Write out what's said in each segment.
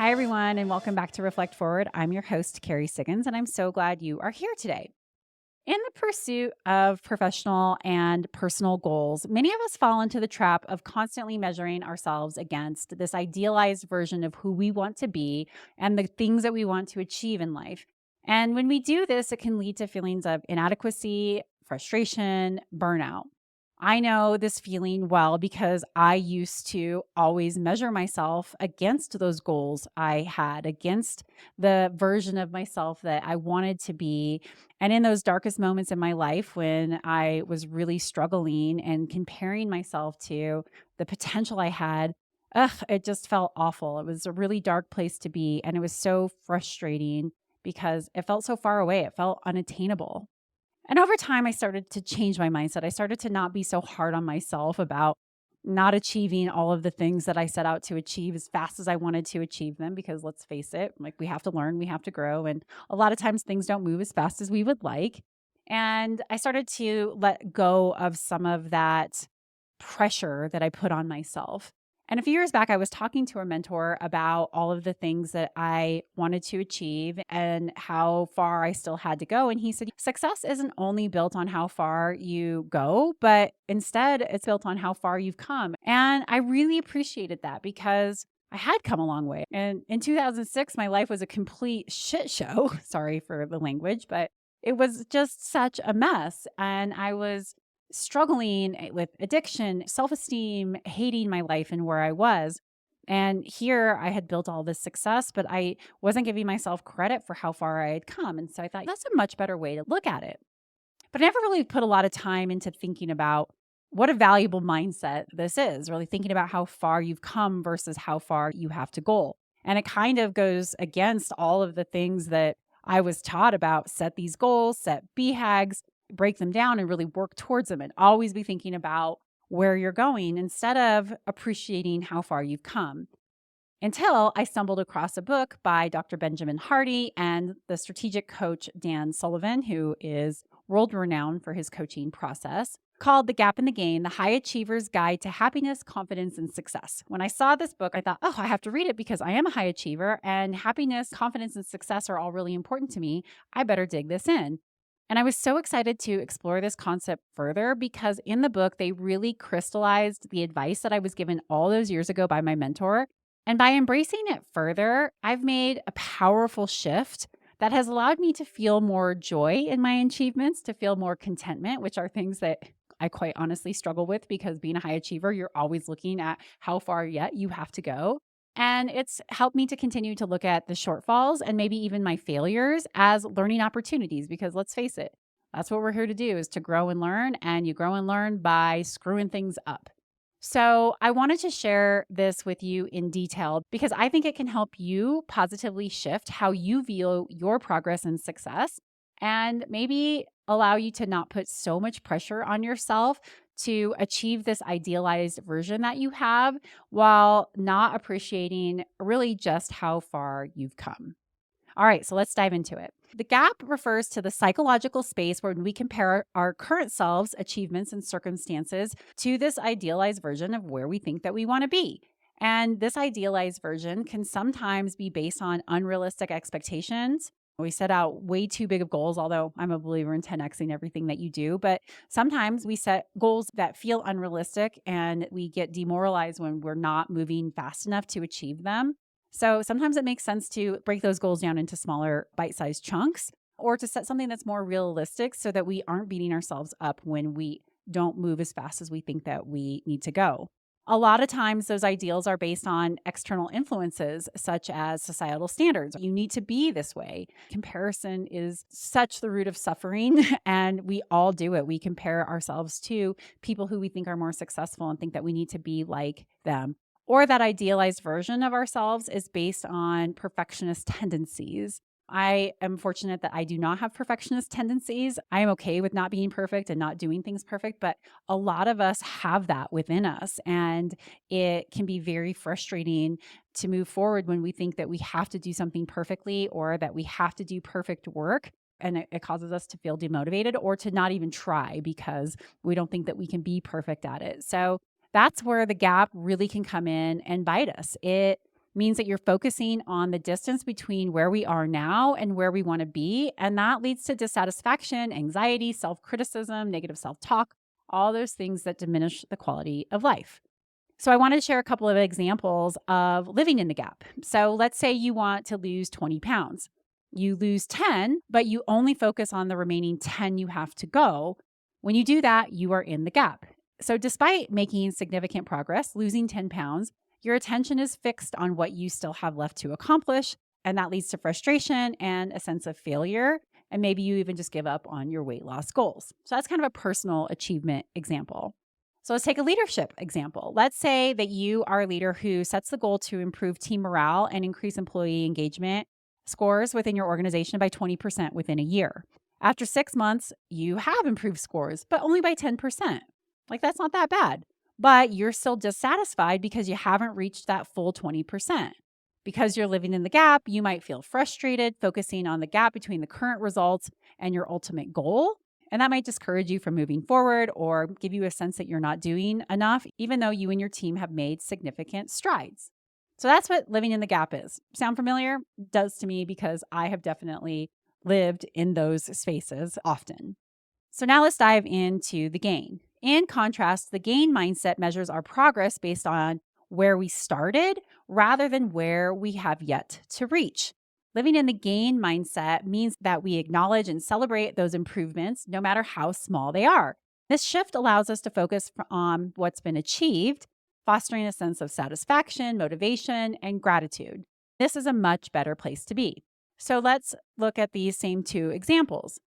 Hi, everyone, and welcome back to Reflect Forward. I'm your host, Kerry Siggins, and I'm so glad you are here today. In the pursuit of professional and personal goals, many of us fall into the trap of constantly measuring ourselves against this idealized version of who we want to be and the things that we want to achieve in life. And when we do this, it can lead to feelings of inadequacy, frustration, burnout. I know this feeling well because I used to always measure myself against those goals I had, against the version of myself that I wanted to be. And in those darkest moments in my life when I was really struggling and comparing myself to the potential I had, it just felt awful. It was a really dark place to be. And it was so frustrating because it felt so far away. It felt unattainable. And over time, I started to change my mindset. I started to not be so hard on myself about not achieving all of the things that I set out to achieve as fast as I wanted to achieve them. Because let's face it, like we have to learn, we have to grow. And a lot of times things don't move as fast as we would like. And I started to let go of some of that pressure that I put on myself. And a few years back, I was talking to a mentor about all of the things that I wanted to achieve and how far I still had to go. And he said, success isn't only built on how far you go, but instead it's built on how far you've come. And I really appreciated that because I had come a long way. And in 2006, my life was a complete shit show. Sorry for the language, but it was just such a mess. And I was struggling with addiction, self esteem, hating my life and where I was. And here I had built all this success, but I wasn't giving myself credit for how far I had come. And so I thought that's a much better way to look at it. But I never really put a lot of time into thinking about what a valuable mindset this is, really thinking about how far you've come versus how far you have to go. And it kind of goes against all of the things that I was taught about set these goals, set BHAGs, break them down and really work towards them and always be thinking about where you're going instead of appreciating how far you've come. Until I stumbled across a book by Dr. Benjamin Hardy and the strategic coach Dan Sullivan, who is world renowned for his coaching process, called The Gap in the Gain, The High Achiever's Guide to Happiness, Confidence, and Success. When I saw this book, I thought, oh, I have to read it because I am a high achiever and happiness, confidence, and success are all really important to me. I better dig this in. And I was so excited to explore this concept further because in the book, they really crystallized the advice that I was given all those years ago by my mentor. And by embracing it further, I've made a powerful shift that has allowed me to feel more joy in my achievements, to feel more contentment, which are things that I quite honestly struggle with because being a high achiever, you're always looking at how far yet you have to go. And it's helped me to continue to look at the shortfalls and maybe even my failures as learning opportunities, because let's face it, that's what we're here to do is to grow and learn. And you grow and learn by screwing things up. So I wanted to share this with you in detail because I think it can help you positively shift how you view your progress and success and maybe allow you to not put so much pressure on yourself to achieve this idealized version that you have while not appreciating really just how far you've come. All right, so let's dive into it. The gap refers to the psychological space where we compare our current selves, achievements, and circumstances to this idealized version of where we think that we want to be. And this idealized version can sometimes be based on unrealistic expectations. We set out way too big of goals, although I'm a believer in 10xing everything that you do. But sometimes we set goals that feel unrealistic and we get demoralized when we're not moving fast enough to achieve them. So sometimes it makes sense to break those goals down into smaller bite-sized chunks or to set something that's more realistic so that we aren't beating ourselves up when we don't move as fast as we think that we need to go. A lot of times those ideals are based on external influences such as societal standards. You need to be this way. Comparison is such the root of suffering and we all do it. We compare ourselves to people who we think are more successful and think that we need to be like them. Or that idealized version of ourselves is based on perfectionist tendencies. I am fortunate that I do not have perfectionist tendencies. I am okay with not being perfect and not doing things perfect, but a lot of us have that within us. And it can be very frustrating to move forward when we think that we have to do something perfectly or that we have to do perfect work. And it causes us to feel demotivated or to not even try because we don't think that we can be perfect at it. So that's where the gap really can come in and bite us. It means that you're focusing on the distance between where we are now and where we want to be. And that leads to dissatisfaction, anxiety, self-criticism, negative self-talk, all those things that diminish the quality of life. So I wanted to share a couple of examples of living in the gap. So let's say you want to lose 20 pounds. You lose 10, but you only focus on the remaining 10 you have to go. When you do that, you are in the gap. So despite making significant progress, losing 10 pounds, your attention is fixed on what you still have left to accomplish. And that leads to frustration and a sense of failure. And maybe you even just give up on your weight loss goals. So that's kind of a personal achievement example. So let's take a leadership example. Let's say that you are a leader who sets the goal to improve team morale and increase employee engagement scores within your organization by 20% within a year. After 6 months, you have improved scores, but only by 10%. Like, that's not that bad. But you're still dissatisfied because you haven't reached that full 20%. Because you're living in the gap, you might feel frustrated, focusing on the gap between the current results and your ultimate goal. And that might discourage you from moving forward or give you a sense that you're not doing enough, even though you and your team have made significant strides. So that's what living in the gap is. Sound familiar? Does to me, because I have definitely lived in those spaces often. So now let's dive into the gain. In contrast, the gain mindset measures our progress based on where we started rather than where we have yet to reach. Living in the gain mindset means that we acknowledge and celebrate those improvements, no matter how small they are. This shift allows us to focus on what's been achieved, fostering a sense of satisfaction, motivation, and gratitude. This is a much better place to be. So let's look at these same two examples.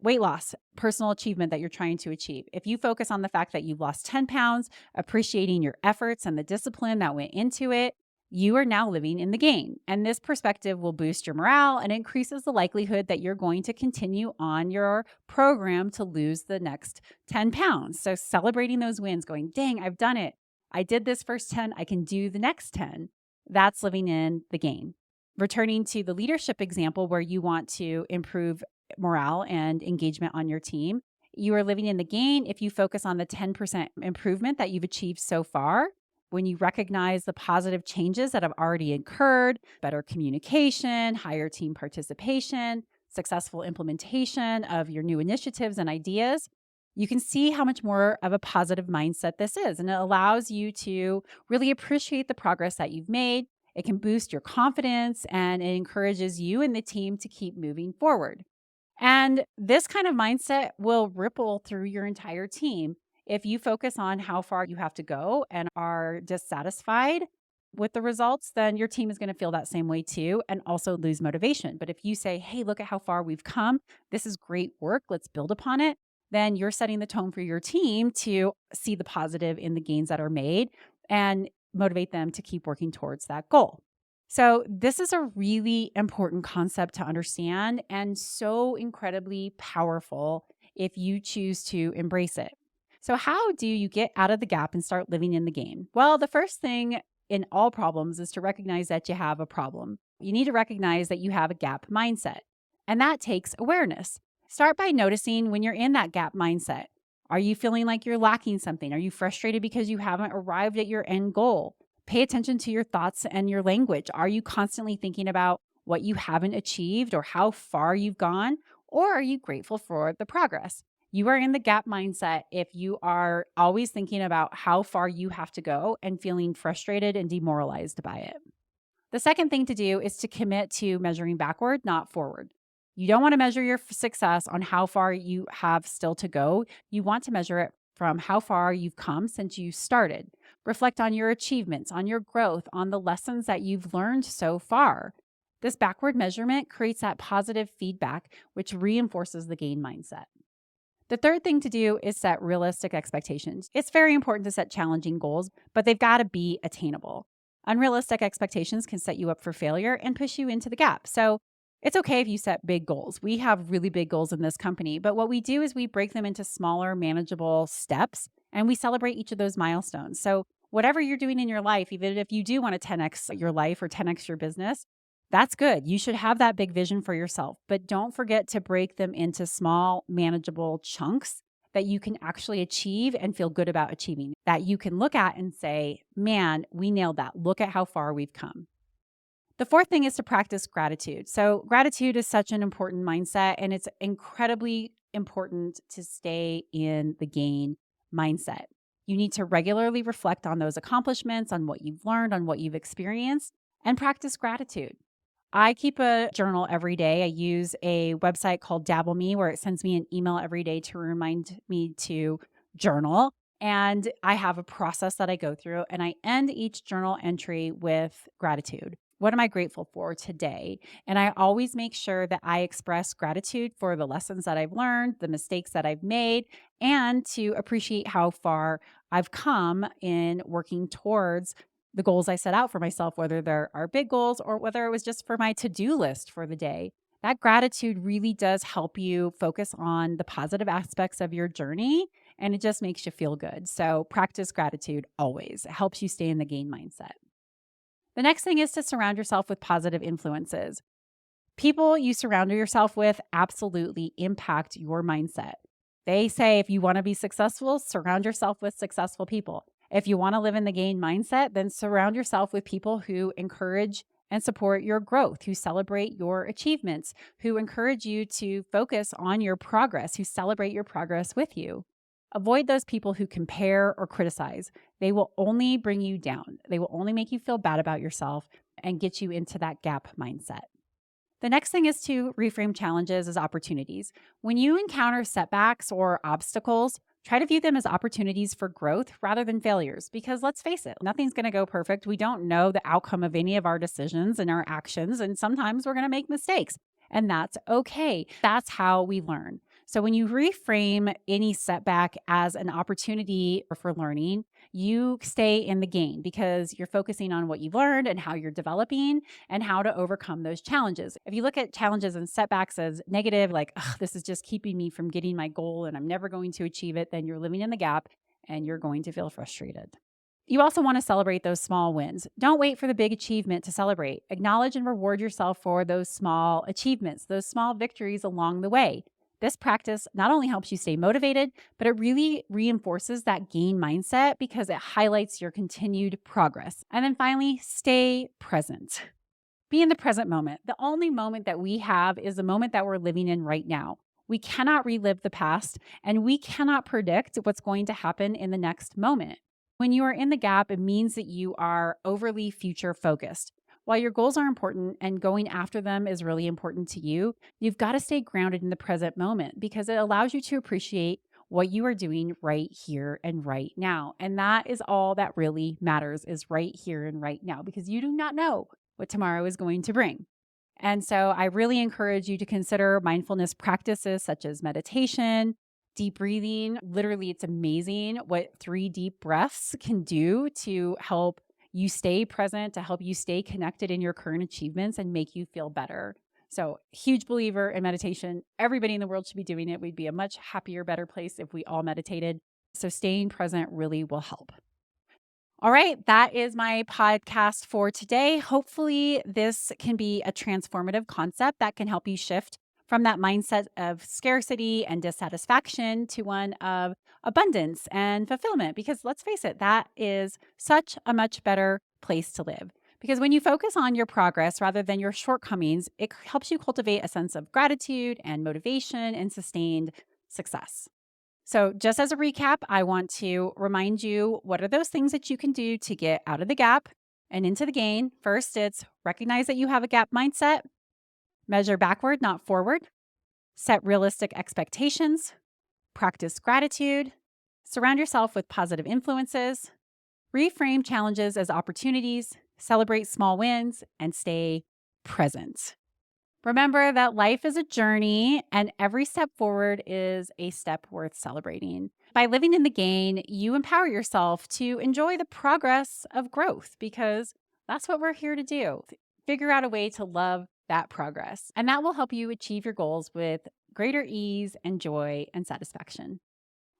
Weight loss, personal achievement that you're trying to achieve. If you focus on the fact that you've lost 10 pounds, appreciating your efforts and the discipline that went into it, you are now living in the gain. And this perspective will boost your morale and increases the likelihood that you're going to continue on your program to lose the next 10 pounds. So celebrating those wins, going, dang, I've done it. I did this first 10, I can do the next 10. That's living in the gain. Returning to the leadership example where you want to improve morale and engagement on your team, you are living in the gain if you focus on the 10% improvement that you've achieved so far. When you recognize the positive changes that have already occurred, better communication, higher team participation, successful implementation of your new initiatives and ideas, you can see how much more of a positive mindset this is. And it allows you to really appreciate the progress that you've made. It can boost your confidence and it encourages you and the team to keep moving forward. And this kind of mindset will ripple through your entire team. If you focus on how far you have to go and are dissatisfied with the results, then your team is going to feel that same way too and also lose motivation. But if you say, hey, look at how far we've come, this is great work, let's build upon it, then you're setting the tone for your team to see the positive in the gains that are made and motivate them to keep working towards that goal. So this is a really important concept to understand and so incredibly powerful if you choose to embrace it. So how do you get out of the gap and start living in the gain? Well, the first thing in all problems is to recognize that you have a problem. You need to recognize that you have a gap mindset, and that takes awareness. Start by noticing when you're in that gap mindset. Are you feeling like you're lacking something? Are you frustrated because you haven't arrived at your end goal? Pay attention to your thoughts and your language. Are you constantly thinking about what you haven't achieved or how far you've gone? Or are you grateful for the progress? You are in the gap mindset if you are always thinking about how far you have to go and feeling frustrated and demoralized by it. The second thing to do is to commit to measuring backward, not forward. You don't want to measure your success on how far you have still to go. You want to measure it from how far you've come since you started. Reflect on your achievements, on your growth, on the lessons that you've learned so far. This backward measurement creates that positive feedback, which reinforces the gain mindset. The third thing to do is set realistic expectations. It's very important to set challenging goals, but they've got to be attainable. Unrealistic expectations can set you up for failure and push you into the gap. So it's okay if you set big goals. We have really big goals in this company, but what we do is we break them into smaller, manageable steps, and we celebrate each of those milestones. So whatever you're doing in your life, even if you do want to 10x your life or 10x your business, that's good. You should have that big vision for yourself, but don't forget to break them into small, manageable chunks that you can actually achieve and feel good about achieving, that you can look at and say, man, we nailed that. Look at how far we've come. The fourth thing is to practice gratitude. So gratitude is such an important mindset, and it's incredibly important to stay in the gain mindset. You need to regularly reflect on those accomplishments, on what you've learned, on what you've experienced, and practice gratitude. I keep a journal every day. I use a website called Dabble Me where it sends me an email every day to remind me to journal. And I have a process that I go through, and I end each journal entry with gratitude. What am I grateful for today? And I always make sure that I express gratitude for the lessons that I've learned, the mistakes that I've made, and to appreciate how far I've come in working towards the goals I set out for myself, whether there are big goals or whether it was just for my to-do list for the day. That gratitude really does help you focus on the positive aspects of your journey, and it just makes you feel good. So practice gratitude always. It helps you stay in the gain mindset. The next thing is to surround yourself with positive influences. People you surround yourself with absolutely impact your mindset. They say if you want to be successful, surround yourself with successful people. If you want to live in the gain mindset, then surround yourself with people who encourage and support your growth, who celebrate your achievements, who encourage you to focus on your progress, who celebrate your progress with you. Avoid those people who compare or criticize. They will only bring you down. They will only make you feel bad about yourself and get you into that gap mindset. The next thing is to reframe challenges as opportunities. When you encounter setbacks or obstacles, try to view them as opportunities for growth rather than failures. Because let's face it, nothing's going to go perfect. We don't know the outcome of any of our decisions and our actions. And sometimes we're going to make mistakes. And that's okay. That's how we learn. So when you reframe any setback as an opportunity for learning, you stay in the game because you're focusing on what you've learned and how you're developing and how to overcome those challenges. If you look at challenges and setbacks as negative, like, this is just keeping me from getting my goal and I'm never going to achieve it, then you're living in the gap and you're going to feel frustrated. You also want to celebrate those small wins. Don't wait for the big achievement to celebrate. Acknowledge and reward yourself for those small achievements, those small victories along the way. This practice not only helps you stay motivated, but it really reinforces that gain mindset because it highlights your continued progress. And then finally, stay present. Be in the present moment. The only moment that we have is the moment that we're living in right now. We cannot relive the past, and we cannot predict what's going to happen in the next moment. When you are in the gap, it means that you are overly future focused. While your goals are important and going after them is really important to you, you've got to stay grounded in the present moment because it allows you to appreciate what you are doing right here and right now. And that is all that really matters, is right here and right now, because you do not know what tomorrow is going to bring. And so I really encourage you to consider mindfulness practices such as meditation, deep breathing. Literally, it's amazing what 3 deep breaths can do to help you stay present, to help you stay connected in your current achievements and make you feel better. So, huge believer in meditation. Everybody in the world should be doing it. We'd be a much happier, better place if we all meditated. So, staying present really will help. All right, that is my podcast for today. Hopefully, this can be a transformative concept that can help you shift from that mindset of scarcity and dissatisfaction to one of abundance and fulfillment. Because let's face it, that is such a much better place to live. Because when you focus on your progress rather than your shortcomings, it helps you cultivate a sense of gratitude and motivation and sustained success. So just as a recap, I want to remind you, what are those things that you can do to get out of the gap and into the gain? First, it's recognize that you have a gap mindset, measure backward, not forward, set realistic expectations, practice gratitude, surround yourself with positive influences, reframe challenges as opportunities, celebrate small wins, and stay present. Remember that life is a journey and every step forward is a step worth celebrating. By living in the gain, you empower yourself to enjoy the progress of growth because that's what we're here to do. Figure out a way to love that progress, and that will help you achieve your goals with greater ease and joy and satisfaction.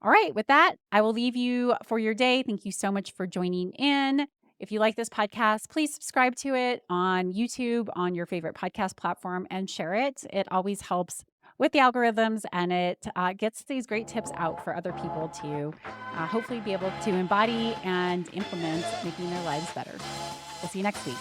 All right, with that, I will leave you for your day. Thank you so much for joining in. If you like this podcast, please subscribe to it on YouTube, on your favorite podcast platform, and share it. It always helps with the algorithms, and it gets these great tips out for other people to hopefully be able to embody and implement, making their lives better. We'll see you next week.